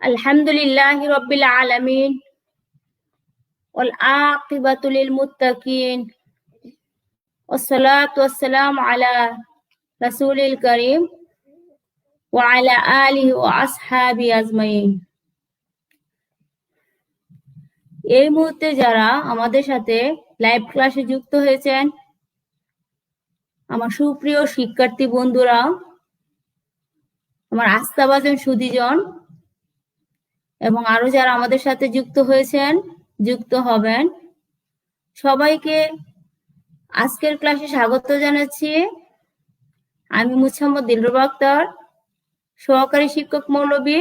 Alhamdulillahi Rabbil Alameen wal aqibatu lil muttaqin wassalatu wassalamu ala Rasulil Karim wa ala alihi wa ashabi ajmain। এই মুহূর্তে যারা আমাদের সাথে live ক্লাসে যুক্ত হয়েছেন, আমার সুপ্রিয় শিক্ষার্থী বন্ধুরা, আমার আস্থাভাজন সুধীজন এবং আরো যারা আমাদের সাথে যুক্ত হয়েছেন, যুক্ত হবেন, সবাইকে আজকের ক্লাসে স্বাগত জানাচ্ছি। আমি মোহাম্মদ দিলরুবা আক্তার, সহকারী শিক্ষক মৌলভী,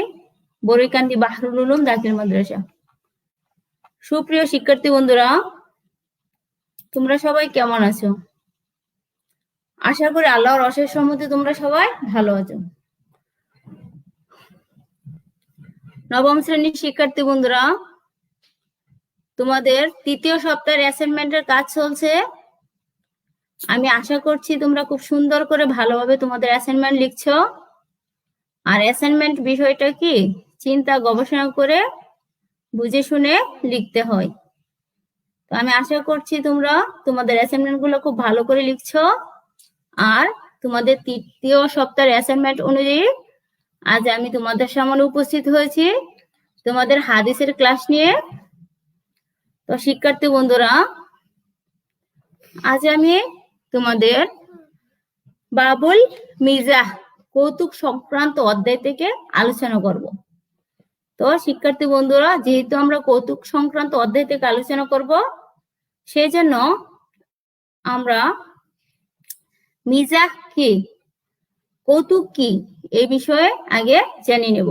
বড়ইকান্দি বাহরুল উলুম দাখিল মাদ্রাসা। সুপ্রিয় শিক্ষার্থী বন্ধুরা, তোমরা সবাই কেমন আছো? আশা করি আল্লাহর অশেষ রহমতে তোমরা সবাই ভালো আছো। নবম শ্রেণীর শিক্ষার্থী বন্ধুরা, তোমাদের তৃতীয় সপ্তাহের অ্যাসাইনমেন্টের কাজ চলছে। আমি আশা করছি তোমরা খুব সুন্দর করে ভালোভাবে তোমাদের অ্যাসাইনমেন্ট লিখছো। আর অ্যাসাইনমেন্ট বিষয়টা কি, চিন্তা গবেষণা করে বুঝে শুনে লিখতে হয়। তো আমি আশা করছি তোমরা তোমাদের অ্যাসাইনমেন্ট গুলো খুব ভালো করে লিখছো। আর তোমাদের তৃতীয় সপ্তাহের অ্যাসাইনমেন্ট অনুযায়ী আজ আমি তোমাদের সামনে উপস্থিত হয়েছি তোমাদের হাদিসের ক্লাস নিয়ে। তো শিক্ষার্থী বন্ধুরা, আজ আমি তোমাদের বাবুল মিজাহ কৌতুক সংক্রান্ত অধ্যায় থেকে আলোচনা করব। তো শিক্ষার্থী বন্ধুরা, যেহেতু আমরা কৌতুক সংক্রান্ত অধ্যায় থেকে আলোচনা করব, সেই জন্য আমরা মিজাহ কি, কৌতুক কি, এই বিষয়ে আগে জেনে নেব।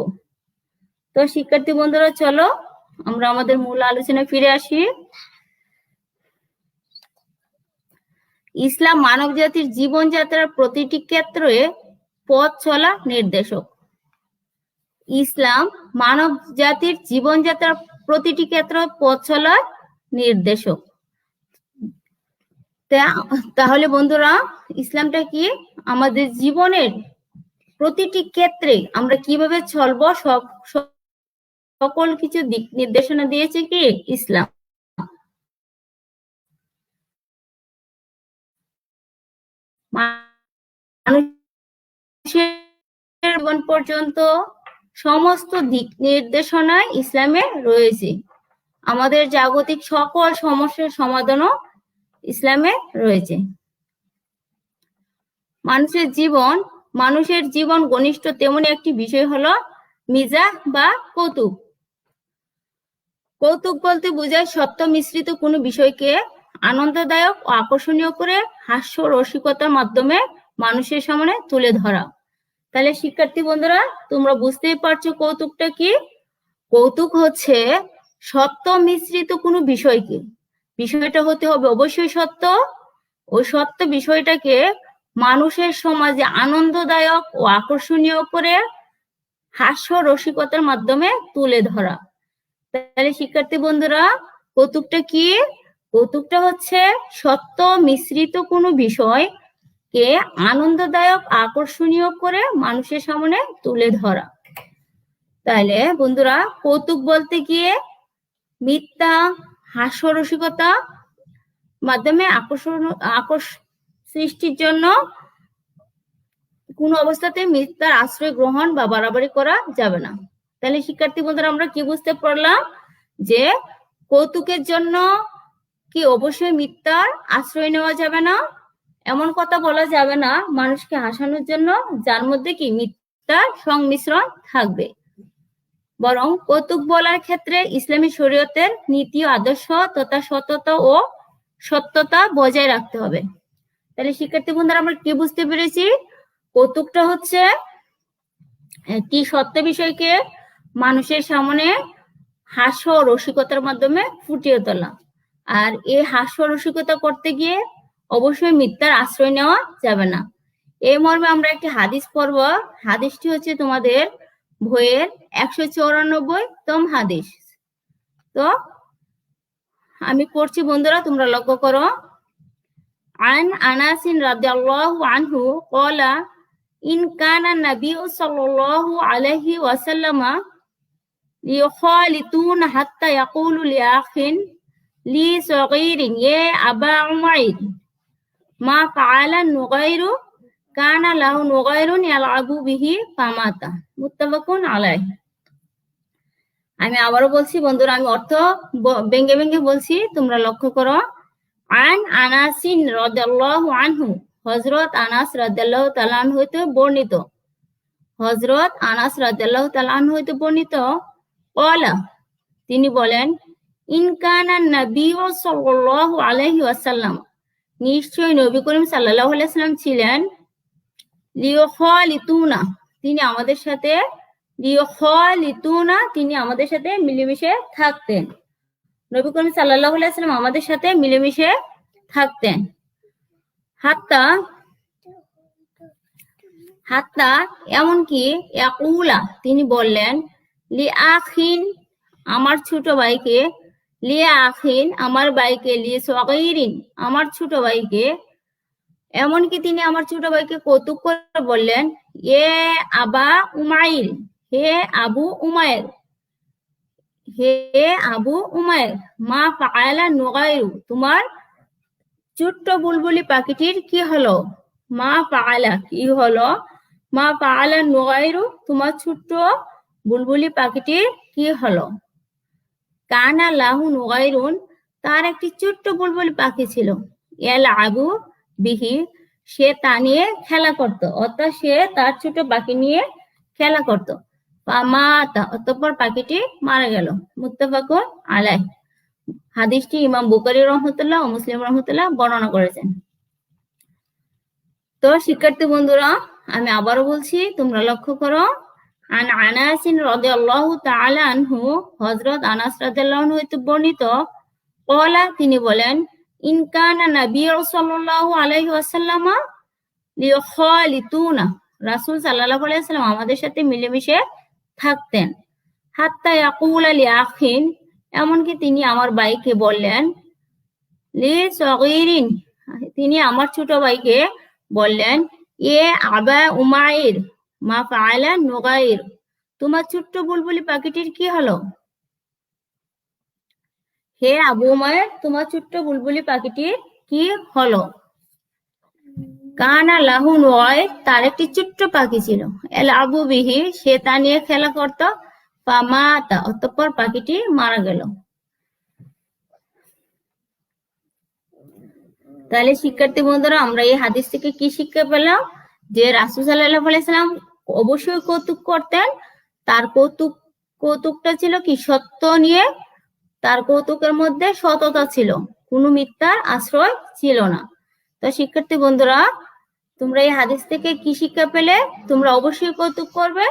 তো শিক্ষার্থী বন্ধুরা, চলো আমরা আমাদের মূল আলোচনায় ফিরে আসি। ইসলাম মানব জাতির জীবনযাত্রার প্রতিটি ক্ষেত্রে পথ চলা নির্দেশক। ইসলাম মানব জাতির জীবনযাত্রার প্রতিটি ক্ষেত্রে পথ চলার নির্দেশক। তাহলে বন্ধুরা, ইসলামটা কি? আমাদের জীবনের প্রতিটি ক্ষেত্রে আমরা কিভাবে চলবো সকল কিছু দিক নির্দেশনা দিয়েছে কি ইসলাম। মানুষের জীবন পর্যন্ত সমস্ত দিক নির্দেশনা ইসলামে রয়েছে। আমাদের জাগতিক সকল সমস্যার সমাধানও ইসলামে রয়েছে। মানুষের জীবন ঘনিষ্ঠ তেমনি একটি বিষয় হলো মিজাহ বা কৌতুক। কৌতুক বলতে বোঝায় সত্য মিশ্রিত কোনো বিষয়কে আনন্দদায়ক ও আকর্ষণীয় করে হাস্য রসিকতার মাধ্যমে মানুষের সামনে তুলে ধরা। তাহলে শিক্ষার্থী বন্ধুরা, তোমরা বুঝতেই পারছো কৌতুকটা কি। কৌতুক হচ্ছে সত্য মিশ্রিত কোনো বিষয়কে, বিষয়টা হতে হবে অবশ্যই সত্য, ওই সত্য বিষয়টাকে মানুষের সমাজে আনন্দদায়ক ও আকর্ষণীয় করে হাস্য রসিকতার মাধ্যমে তুলে ধরা। তাহলে শিক্ষার্থী বন্ধুরা, কৌতুকটা কি? কৌতুকটা হচ্ছে সত্য মিশ্রিত কোনো বিষয়কে আনন্দদায়ক আকর্ষণীয় করে মানুষের সামনে তুলে ধরা। তাহলে বন্ধুরা, কৌতুক বলতে গিয়ে মিথ্যা হাস্য রসিকতা মাধ্যমে আকর্ষণ সৃষ্টির জন্য কোন অবস্থাতে মিথ্যার আশ্রয় গ্রহণ বা বাড়াবাড়ি করা যাবে না। তাহলে শিক্ষার্থী বন্ধুরা, আমরা কি বুঝতে পারলাম? যে কৌতুকের জন্য কি অবশ্যই মিথ্যার আশ্রয় নেওয়া যাবে না, এমন কথা বলা যাবে না মানুষকে হাসানোর জন্য যার মধ্যে কি মিথ্যার সংমিশ্রণ থাকবে। বরং কৌতুক বলার ক্ষেত্রে ইসলামী শরীয়তের নীতি আদর্শ তথা সততা ও সত্যতা বজায় রাখতে হবে। তাহলে শিক্ষার্থী বন্ধুরা, আমরা কি বুঝতে পেরেছি? কৌতুকটা হচ্ছে একটি সত্য বিষয়কে মানুষের সামনে হাস্য রসিকতার মাধ্যমে ফুটিয়ে তোলা। আর এই হাস্য রসিকতা করতে গিয়ে অবশ্যই মিথ্যার আশ্রয় নেওয়া যাবে না। এই মর্মে আমরা একটি হাদিস পড়ব। হাদিসটি হচ্ছে তোমাদের বইয়ের 194তম হাদিস। তো আমি পড়ছি বন্ধুরা, তোমরা লক্ষ্য করো। আন আনাসিন রাদিয়াল্লাহু আনহু ক্বালা ইন কানা নাবিয়্যু সাল্লাল্লাহু আলাইহি ওয়াসাল্লাম লিয়খালিতুনা হাত্তা ইয়াকুলু লিআখিন লি সগীরিন ইয়া আবা উমাইর মা ফাআলা নুগাইরু কানা লাহু নুগাইরুন ইয়ালআবু বিহি ফামাতা। মুত্তাফাকুন আলাইহি। আমি আবারও বলছি বন্ধুরা, আমি অর্থ ব্যঙ্গে ব্যঙ্গে বলছি, তোমরা লক্ষ্য করো। আন আনাসিন রাদিয়াল্লাহু আনহু, হযরত আনাস রাদিয়াল্লাহু তাআলা আনহু হইতে বর্ণিত, হযরত আনাস রাদিয়াল্লাহু তাআলা আনহু হইতে বর্ণিত, ক্বালা, তিনি বলেন, ইন কানা নাবিয়্যু সাল্লাল্লাহু আলাইহি ওয়াসাল্লাম, নিশ্চয় নবী করিম সাল্লাল্লাহু আলাইহি ওয়াসাল্লাম ছিলেন, লিয়খালিতুনা, তিনি আমাদের সাথে, লিয়খালিতুনা, তিনি আমাদের সাথে মিলেমিশে থাকতেন। নবী করিম সাল্লাল্লাহু আলাইহি ওয়াসাল্লাম আমাদের সাথে মিলেমিশে থাকতেন। হাত্তা হাত্তা এমনকি ইয়াকুলা, তিনি বললেন, লিআখিন, আমার ছোট ভাইকে, লিআখিন, আমার ভাইকে, লিসগীরিন, আমার ছোট ভাইকে, এমনকি তিনি আমার ছোট ভাইকে কৌতুক করে বললেন, এ আবা উমাইর, হে আবু উমাইর, হে আবু উমাইর, মা ফাআলা নুগাইরু, তোমার ছোট্ট বুলবুলি পাখিটির কি হলো? মা ফাআলা, কি হলো? মা ফাআলা নুগাইরু, তোমার ছোট্ট বুলবুলি পাখিটির কি হলো? কানা লাহু নুগাইরুন, তার একটি ছোট্ট বুলবুলি পাখি ছিল, ইয়ালআবু বিহি, সে তা নিয়ে খেলা করত, অর্থাৎ সে তার ছোট পাখি নিয়ে খেলা করত। ফামাতা, অতঃপর পাখিটি মারা গেল। মুত্তাফাকুন আলাইহি। হাদিসটি ইমাম বুখারী রাহমাতুল্লাহ ও মুসলিম রাহমাতুল্লাহ বর্ণনা করেছেন। তো শিক্ষার্থী বন্ধুরা, আমি আবারও বলছি, তোমরা লক্ষ্য করো। আন আনাসিন রাদিয়াল্লাহু তাআলা আনহু, হযরত আনাস রাদিয়াল্লাহু আনহু হতে বর্ণিত, ক্বালা, তিনি বলেন, ইন কানা নাবিয়্যু সাল্লাল্লাহু আলাইহি ওয়াসাল্লাম লিয়খালিতুনা, রাসূল সাল্লাল্লাহু আলাইহি ওয়াসাল্লাম আমাদের সাথে মিলেমিশে থাকতেন। হাত্তা ইয়াকুলা লিআখিন, এমনকি তিনি আমার ভাইকে বললেন, লিসগীরিন, তিনি আমার ছোট ভাইকে বললেন, এ আবা উমাইর, মা ফাআলা নুগাইর, তোমার ছোট্ট বুলবুলি পাখিটির কি হলো? হে আবু উমাইর, তোমার ছোট্ট বুলবুলি পাখিটির কি হলো? কানা লাহু নুগাইর, তার একটি ছোট্ট পাখি ছিল, ইয়ালআবু বিহি, সে তা নিয়ে খেলা করত। ফামাতা, অতঃপর পাখিটি মারা গেল। তাহলে শিক্ষার্থী বন্ধুরা, আমরা এই হাদিস থেকে কি শিক্ষা পেলাম? যে রাসূল সাল্লাল্লাহু আলাইহি ওয়াসাল্লাম অবশ্যই কৌতুক করতেন। তার কৌতুকটা ছিল কি? সত্য নিয়ে। তার কৌতুকের মধ্যে সততা ছিল, কোনো মিথ্যার আশ্রয় ছিল না। তো শিক্ষার্থী বন্ধুরা, তোমরা এই হাদিস থেকে কি শিক্ষা পেলে? তোমরা অবশ্যই কৌতুক করবে,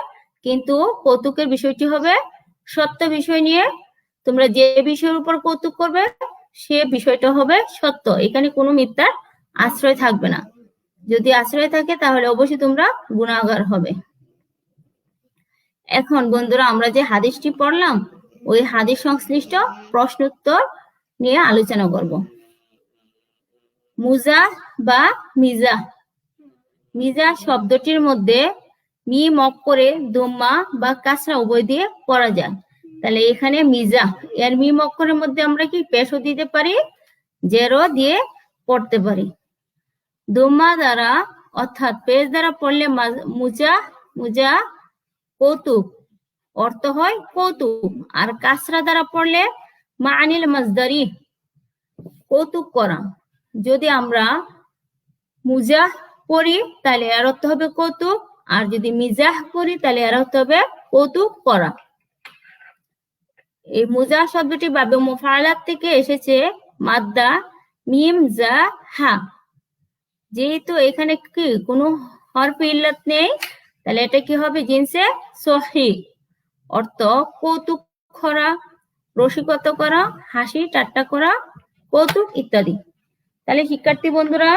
কিন্তু কৌতুকের বিষয়টি হবে সত্য বিষয় নিয়ে। তোমরা যে বিষয়ের উপর কৌতুক করবে সে বিষয়টা হবে সত্য, এখানে কোনো মিথ্যার আশ্রয় থাকবে না। যদি আশ্রয় থাকে তাহলে অবশ্যই তোমরা গুনাহগার হবে। এখন বন্ধুরা, আমরা যে হাদিসটি পড়লাম ওই হাদিস সংশ্লিষ্ট প্রশ্ন উত্তর নিয়ে আলোচনা করব। মুজাহ বা মিজাহ, মিজাহ শব্দটির মধ্যে মিম অক্ষরে দম্মা বা কাসরা উভয় দিয়ে পড়া যায়। তাহলে এখানে মিজাহ, এর মিম অক্ষরের মধ্যে আমরা কি পেশও দিতে পারি, জেরও দিয়ে পড়তে পারি। দম্মা দ্বারা অর্থাৎ পেশ দ্বারা পড়লে মুজাহ, মুজাহ কৌতুক, অর্থ হয় কৌতুক। আর কাসরা দ্বারা পড়লে মানিল মাজদারি, কৌতুক করা। যদি আমরা মুজাহ পড়ি তাহলে এর অর্থ হবে কৌতুক, আর যদি মিজাহ করি তাহলে এর অর্থ হবে কৌতুক করা। এই মুজাহ শব্দটি বাবে মুফাআলাত থেকে এসেছে, মাদ্দা মিম জা হা। যেহেতু এখানে কি কোনো হরফে ইল্লাত নেই, তাহলে এটা কি হবে? জিনসে সহিহ, অর্থ কৌতুক করা, রসিকতা করা, হাসি ঠাট্টা করা, কৌতুক ইত্যাদি। তাহলে শিক্ষার্থী বন্ধুরা,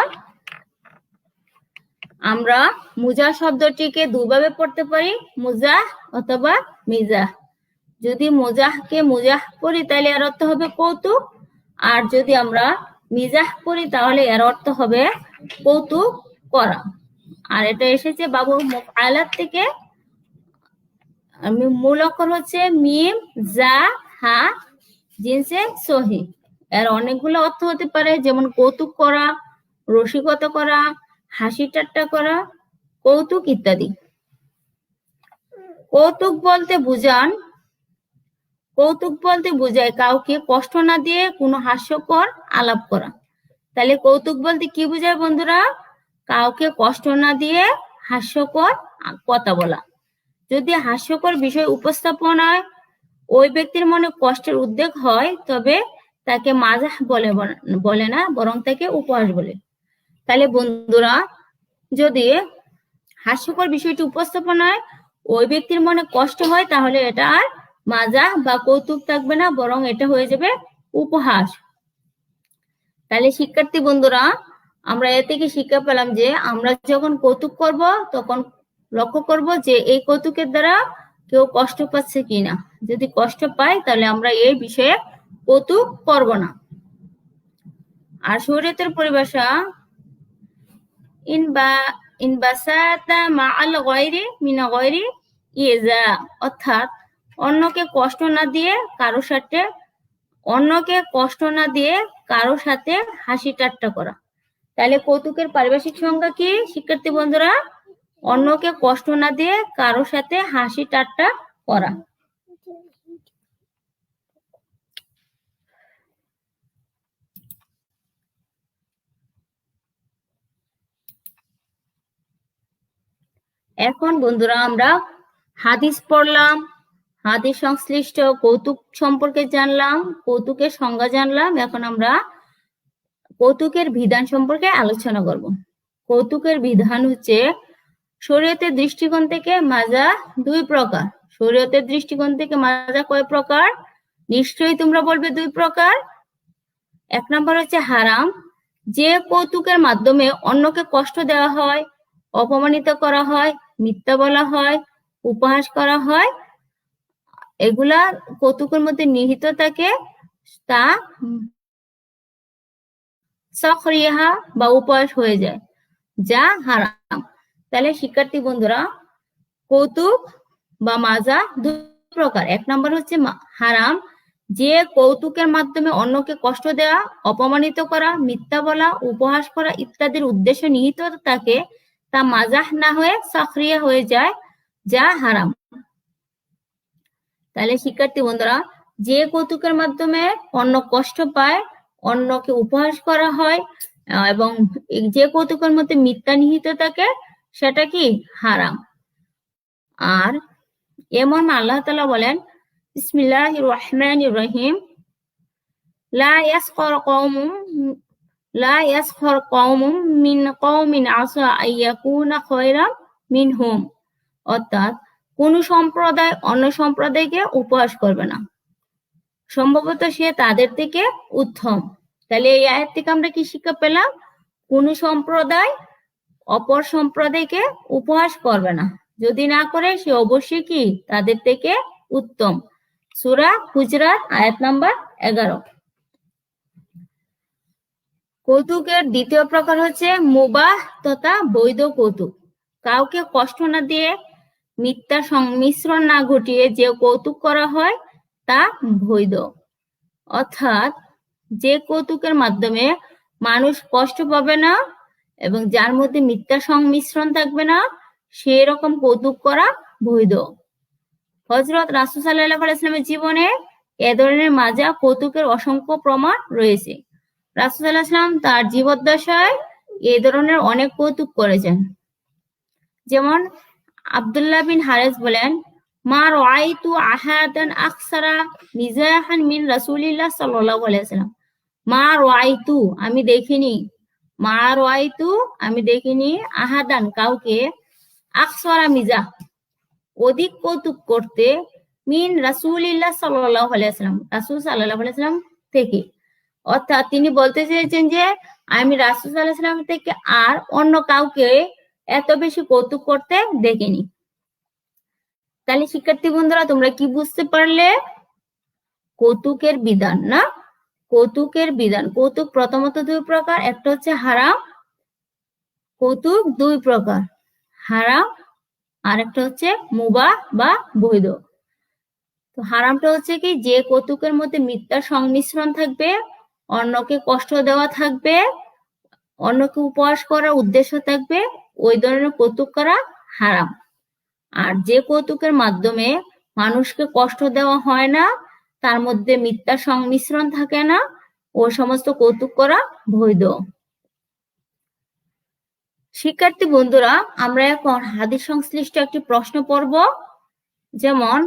আমরা মুজাহ শব্দটিকে দুইভাবে পড়তে পারি, মুজাহ অথবা মিজাহ। যদি মুজাহকে মুজাহ করি তাহলে এর অর্থ হবে কৌতুক, আর যদি আমরা মিজাহ করি তাহলে এর অর্থ হবে কৌতুক করা। আর এটা এসেছে বাবু মুফআলাত থেকে, মূল অক্ষর হচ্ছে মিম, জা, হা, জিনসে সহি। এর অনেকগুলো অর্থ হতে পারে, যেমন কৌতুক করা, রসিকতা করা, হাসি ঠাট্টা করা, কৌতুক ইত্যাদি। কৌতুক বলতে বোঝায় কাউকে কষ্ট না দিয়ে কোনো হাস্যকর আলাপ করা। তাহলে কৌতুক বলতে কি বোঝায় বন্ধুরা? কাউকে কষ্ট না দিয়ে হাস্যকর কথা বলা। যদি হাস্যকর বিষয় উপস্থাপনায় ওই ব্যক্তির মনে কষ্টের উদ্বেগ হয়, তবে তাকে মাজাহ বলে না, বরং তাকে উপহাস বলে। তাহলে বন্ধুরা, যদি হাস্যকর বিষয়টি উপস্থাপনায় ওই ব্যক্তির মনে কষ্ট হয়, তাহলে এটা আর মাজাহ বা কৌতুক থাকবে না, বরং এটা হয়ে যাবে উপহাস। তাহলে শিক্ষার্থী বন্ধুরা, আমরা এ থেকে শিক্ষা পেলাম যে আমরা যখন কৌতুক করব তখন লক্ষ্য করব যে এই কৌতুকের দ্বারা কেউ কষ্ট পাচ্ছে কিনা। যদি কষ্ট পায় তাহলে আমরা এই বিষয়ে কৌতুক করব না। আর শরীয়তের পরিভাষা ইনবাসাতা মাআল গায়রি মিন গায়রি ইজা, অর্থাৎ অন্যকে কষ্ট না দিয়ে কারো সাথে হাসি ঠাট্টা করা। তাহলে কৌতুকের পারিভাষিক সংজ্ঞা কি শিক্ষার্থী বন্ধুরা? অন্যকে কষ্ট না দিয়ে কারো সাথে হাসি ঠাট্টা করা। এখন বন্ধুরা আমরা হাদিস পড়লাম, হাদিস সংশ্লিষ্ট কৌতুক সম্পর্কে জানলাম, কৌতুকের সংজ্ঞা জানলাম। এখন আমরা কৌতুকের বিধান সম্পর্কে আলোচনা করব। কৌতুকের বিধান হচ্ছে শরীয়তের দৃষ্টিকোণ থেকে মাজাহ দুই প্রকার। শরীয়তের দৃষ্টিকোণ থেকে মাজাহ কয় প্রকার? নিশ্চয়ই তোমরা বলবে দুই প্রকার। এক নম্বর হচ্ছে হারাম, যে কৌতুকের মাধ্যমে অন্যকে কষ্ট দেওয়া হয়, অপমানিত করা হয়, মিথ্যা বলা হয়, উপহাস করা হয়, এগুলা কৌতুকের মধ্যে নিহিত থাকে, তা সখরিহা বা উপহাস হয়ে যায়, যা হারাম। তাহলে শিক্ষার্থী বন্ধুরা, কৌতুক বা মাজাহ দুই প্রকার। এক নম্বর হচ্ছে হারাম, যে কৌতুকের মাধ্যমে অন্যকে কষ্ট দেওয়া, অপমানিত করা, মিথ্যা বলা, উপহাস করা ইত্যাদির উদ্দেশ্য নিহিত থাকে, তা মাজাহ না হয়ে সখরিয়া হয়ে যায়, যা হারাম। তাহলে শিক্ষার্থী বন্ধুরা, যে কৌতুকের মাধ্যমে অন্য কষ্ট পায়, অন্যকে উপহাস করা হয়, এবং যে কৌতুকের মধ্যে মিথ্যা নিহিত থাকে, সেটা কি হারাম। আর এমন আল্লাহ তাআলা বলেন, বিসমিল্লাহির রহমানির রহিম, লা ইয়াসখর কওমুম মিন কওমিন আসা আইয়াকুনা খায়রাম মিনহুম, অর্থাৎ কোন সম্প্রদায় অন্য সম্প্রদায়কে উপহাস করবে না, সম্ভবত সে তাদের থেকে উত্তম। তাহলে এই আয়াত থেকে আমরা কি শিক্ষা পেলাম? কোন সম্প্রদায় অপর সম্প্রদায়কে উপহাস করবে না, যদি না করে সে অবশ্যই কি তাদের থেকে উত্তম। সূরা হুজরাত আয়াত নাম্বার 11। কৌতুকের দ্বিতীয় প্রকার হচ্ছে মুবাহ তথা বৈধ কৌতুক। কাউকে কষ্ট না দিয়ে, মিথ্যা সংমিশ্রণ না ঘটিয়ে যে কৌতুক করা হয় তা বৈধ। অর্থাৎ যে কৌতুকের মাধ্যমে মানুষ কষ্ট পাবে না এবং যার মধ্যে মিথ্যা সংমিশ্রণ থাকবে না, সেই রকম কৌতুক করা বৈধ। হযরত রাসূল সাল্লাল্লাহু আলাইহি ওয়াসাল্লামের জীবনে এ ধরনের মাজাহ কৌতুকের অসংখ্য প্রমাণ রয়েছে। রাসূল সাল্লাল্লাহু আলাইহি ওয়াসাল্লাম তার জীবদ্দশায় এ ধরনের অনেক কৌতুক করেছেন। যেমন আব্দুল্লাহ বিন হারিস বলেন, মা রাআইতু আহাদান আকসারা মিজাহান মিন রাসূলিল্লাহ সাল্লাল্লাহু আলাইহি ওয়াসাল্লাম। মা রাআইতু আমি দেখিনি, আহাদান কাউকে, আকসারা মিজাহ অধিক কৌতুক করতে, মিন রাসূলিল্লাহ সাল্লাল্লাহু আলাইহি ওয়াসাল্লাম রাসূল সাল্লাল্লাহু আলাইহি ওয়াসাল্লাম থেকে। অর্থাৎ তিনি বলতে চেয়েছেন যে আমি রাসূল সাল্লাল্লাহু আলাইহি ওয়াসাল্লাম থেকে আর অন্য কাউকে এত বেশি কৌতুক করতে দেখিনি। তাহলে শিক্ষার্থী বন্ধুরা, তোমরা কি বুঝতে পারলে? কৌতুকের বিধান না, কৌতুকের বিধান। কৌতুক প্রথমত দুই প্রকার, একটা হচ্ছে হারাম। কৌতুক দুই প্রকার, হারাম আর একটা হচ্ছে মুবাহ বা বৈধ। তো হারামটা হচ্ছে কি, যে কৌতুকের মধ্যে মিথ্যার সংমিশ্রণ থাকবে, অন্যকে কষ্ট দেওয়া থাকবে, অন্যকে উপহাস করার উদ্দেশ্য থাকবে, ওই ধরনের কৌতুক করা হারাম। আর যে কৌতুকের মাধ্যমে মানুষকে কষ্ট দেওয়া হয় না, তার মধ্যে মিথ্যার সংমিশ্রণ থাকে না, ও সমস্ত কৌতুক করা বৈধ। শিক্ষার্থী বন্ধুরা, আমরা এখন হাদিস সংশ্লিষ্ট একটি প্রশ্ন পড়ব। যেমন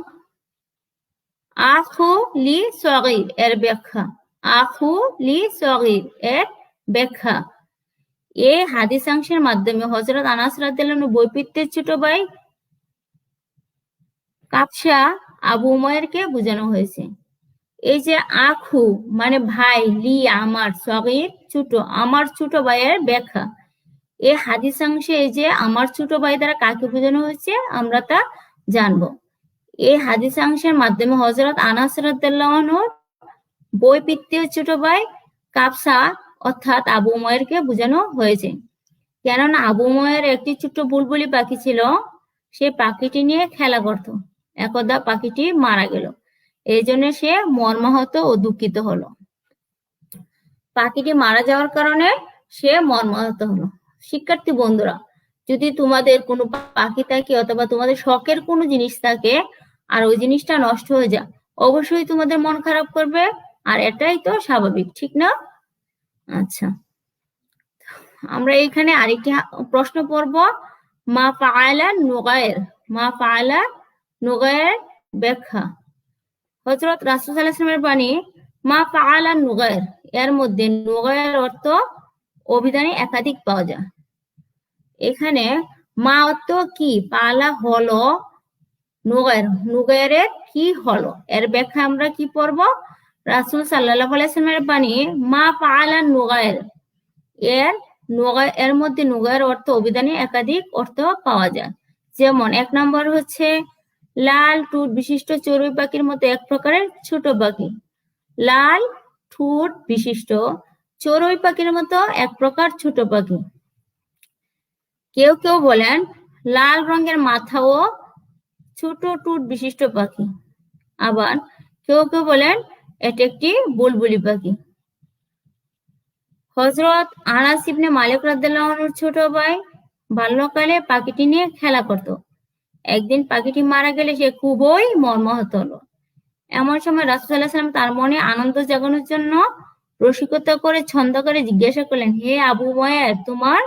আখু লি সগীর এর ব্যাখ্যা। আখু লি সগীর এর ব্যাখ্যা। এই হাদিসাংশের মাধ্যমে হযরত আনাস রাদিয়াল্লাহু আনহু বৈপিত্যের ছোট ভাই কাবসা আবু উমাইরকে বোঝানো হয়েছে। এই যে আখু মানে ভাই, লি আমার, সগীর ছোট, আমার ছোট ভাইয়ের ব্যাখ্যা। এই হাদিসাংশে এই যে আমার ছোট ভাই দ্বারা কাকে বোঝানো হয়েছে আমরা তা জানবো। এই হাদিসাংশের মাধ্যমে হযরত আনাস রাদিয়াল্লাহু আনহুর বৈপিত্যের ছোট ভাই কাবসা অর্থাৎ আবু উমাইরকে বোঝানো হয়েছে। কেননা আবু উমাইর একটি ছোট্ট বুলবুলি পাখি ছিল, সে পাখিটি নিয়ে খেলা করত। একদা পাখিটি মারা গেল, এই জন্য সে মর্মাহত ও দুঃখিত হলো। পাখিটি মারা যাওয়ার কারণে সে মর্মাহত হলো। শিক্ষার্থী বন্ধুরা, যদি তোমাদের কোনো পাখি থাকে অথবা তোমাদের শখের কোনো জিনিস থাকে আর ওই জিনিসটা নষ্ট হয়ে যায়, অবশ্যই তোমাদের মন খারাপ করবে, আর এটাই তো স্বাভাবিক, ঠিক না? আচ্ছা, আমরা এখানে আরেকটি প্রশ্ন পড়ব। মা ফাআলা নুগায়ের, মা ফাআলা নুগায়ের ব্যাখ্যা। হযরত রাসূল সাল্লাল্লাহু আলাইহি ওয়াসাল্লামের বাণী মা ফাআলা নুগায়ের, এর মধ্যে নুগায়ের অর্থ অভিধানে একাধিক পাওয়া যায়। এখানে মা অর্থ কি, পালা হলো, নুগায়ের নুগায়েরের কি হলো, এর ব্যাখ্যা আমরা কি পড়ব। রাসূল সাল্লাল্লাহু আলাইহি ওয়াসাল্লামের বাণী মা ফাআলা নুগায়ের, এর মধ্যে নুগায়ের অর্থ অভিধানে একাধিক অর্থ পাওয়া যায়। যেমন এক নম্বর হচ্ছে লাল ঠোঁট বিশিষ্ট চড়ুই পাখির মতো এক প্রকারের ছোট পাখি। লাল ঠোঁট বিশিষ্ট চড়ুই পাখির মতো এক প্রকার ছোট পাখি। কেউ কেউ বলেন লাল রঙের মাথা ও ছোট ঠোঁট বিশিষ্ট পাখি। আবার কেউ কেউ বলেন এটি একটি বুলবুলি পাখি। হযরত আনাস ইবনে মালিক রাদিয়াল্লাহু আনহুর ছোট ভাই বাল্যকালে পাখিটি নিয়ে খেলা করত। একদিন পাখিটি মারা গেলে সে খুবই মর্মাহত হলো। এমন সময় রাসূল সাল্লাল্লাহু আলাইহি ওয়াসাল্লাম তার মনে আনন্দ জাগানোর জন্য রসিকতা করে ছন্দ করে জিজ্ঞাসা করলেন, হে আবু উমাইর, তোমার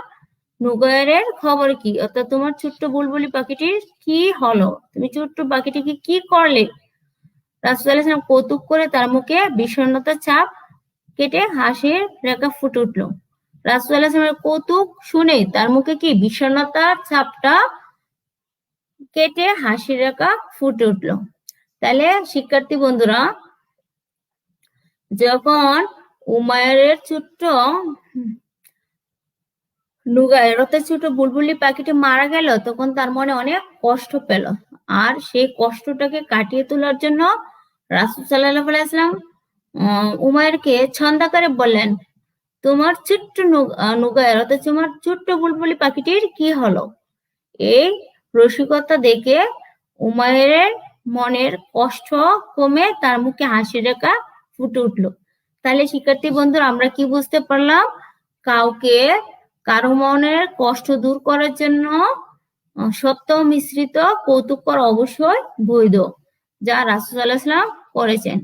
নুগায়েরের খবর কি? অর্থাৎ তোমার ছোট্ট বুলবুলি পাখিটির কি হলো? তুমি ছোট্ট পাখিটিকে কি করলে? রাসূল সাল্লাল্লাহু আলাইহি ওয়াসাল্লাম কৌতুক করে তার মুখে বিষণ্ণতার ছাপ কেটে হাসির রেখা ফুটে উঠল। রাসূল সাল্লাল্লাহু আলাইহি ওয়াসাল্লামের কৌতুক শুনে তার মুখে কি বিষণ্ণতার ছাপটা কেটে হাসির রেখা ফুটে উঠল। তাহলে শিক্ষার্থী বন্ধুরা, যখন উমাইরের ছোট্ট নুগায়ের অর্থাৎ ছোট বুলবুলি পাখিটি মারা গেল, তখন তার মনে অনেক কষ্ট পেল। আর সেই কষ্টটাকে কাটিয়ে তোলার জন্য রাসূল সাল্লাল্লাহু আলাইহি ওয়াসাল্লাম উমাইরকে ছন্দাকারে বললেন, তোমার ছোট্ট নুগায়ের অর্থাৎ তোমার ছোট্ট বুলবুলি পাখিটির কি হলো? এই রসিকতা দেখে উমাইরের মনের কষ্ট কমে তার মুখে হাসি রেখা ফুটে উঠল। তাহলে শিক্ষার্থী বন্ধুরা, আমরা কি বুঝতে পারলাম? কারো মনের কষ্ট দূর করার জন্য সত্য মিশ্রিত কৌতুক করা অবশ্যই বৈধ, যা রাসূল সাল্লাল্লাহু আলাইহি ওয়াসাল্লাম করেছেন।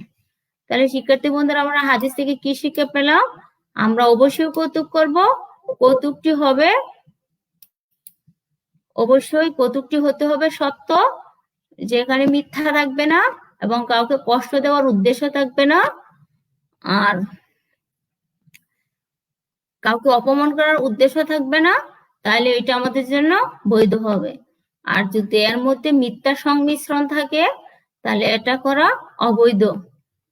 তাহলে শিক্ষার্থী বন্ধুরা, আমরা হাদিস থেকে কি শিক্ষা পেলাম? আমরা অবশ্যই কৌতুক করব। কৌতুকটি হতে হবে সত্য, যেখানে মিথ্যা থাকবে না এবং কাউকে কষ্ট দেওয়ার উদ্দেশ্য থাকবে না, আর কাউকে অপমান করার উদ্দেশ্য থাকবে না, তাহলে এটা আমাদের জন্য বৈধ হবে। আর যদি এর মধ্যে মিথ্যা সংমিশ্রণ থাকে তাহলে এটা করা অবৈধ,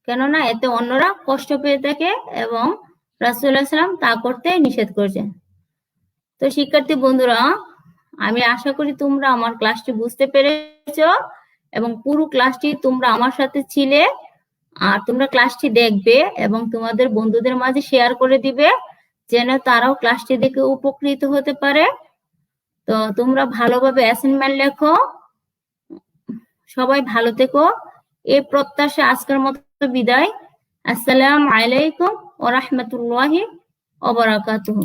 কেননা এতে অন্যরা কষ্ট পেয়ে থাকে এবং রাসূলুল্লাহ সাল্লাল্লাহু আলাইহি ওয়াসাল্লাম তা করতে নিষেধ করেছেন। তো শিক্ষার্থী বন্ধুরা, আমি আশা করি তোমরা আমার ক্লাসটি বুঝতে পেরেছো এবং পুরো ক্লাসটি তোমরা আমার সাথে ছিলে। আর তোমরা ক্লাসটি দেখবে এবং তোমাদের বন্ধুদের মাঝে শেয়ার করে দিবে, যেন তারাও ক্লাসটি দেখে উপকৃত হতে পারে। তো তোমরা ভালোভাবে অ্যাসাইনমেন্ট লেখো, সবাই ভালো থেকো, এই প্রত্যাশা আজকের মতো বিদায়। আসসালামু আলাইকুম ওয়া রাহমাতুল্লাহি ওয়া বারাকাতুহু।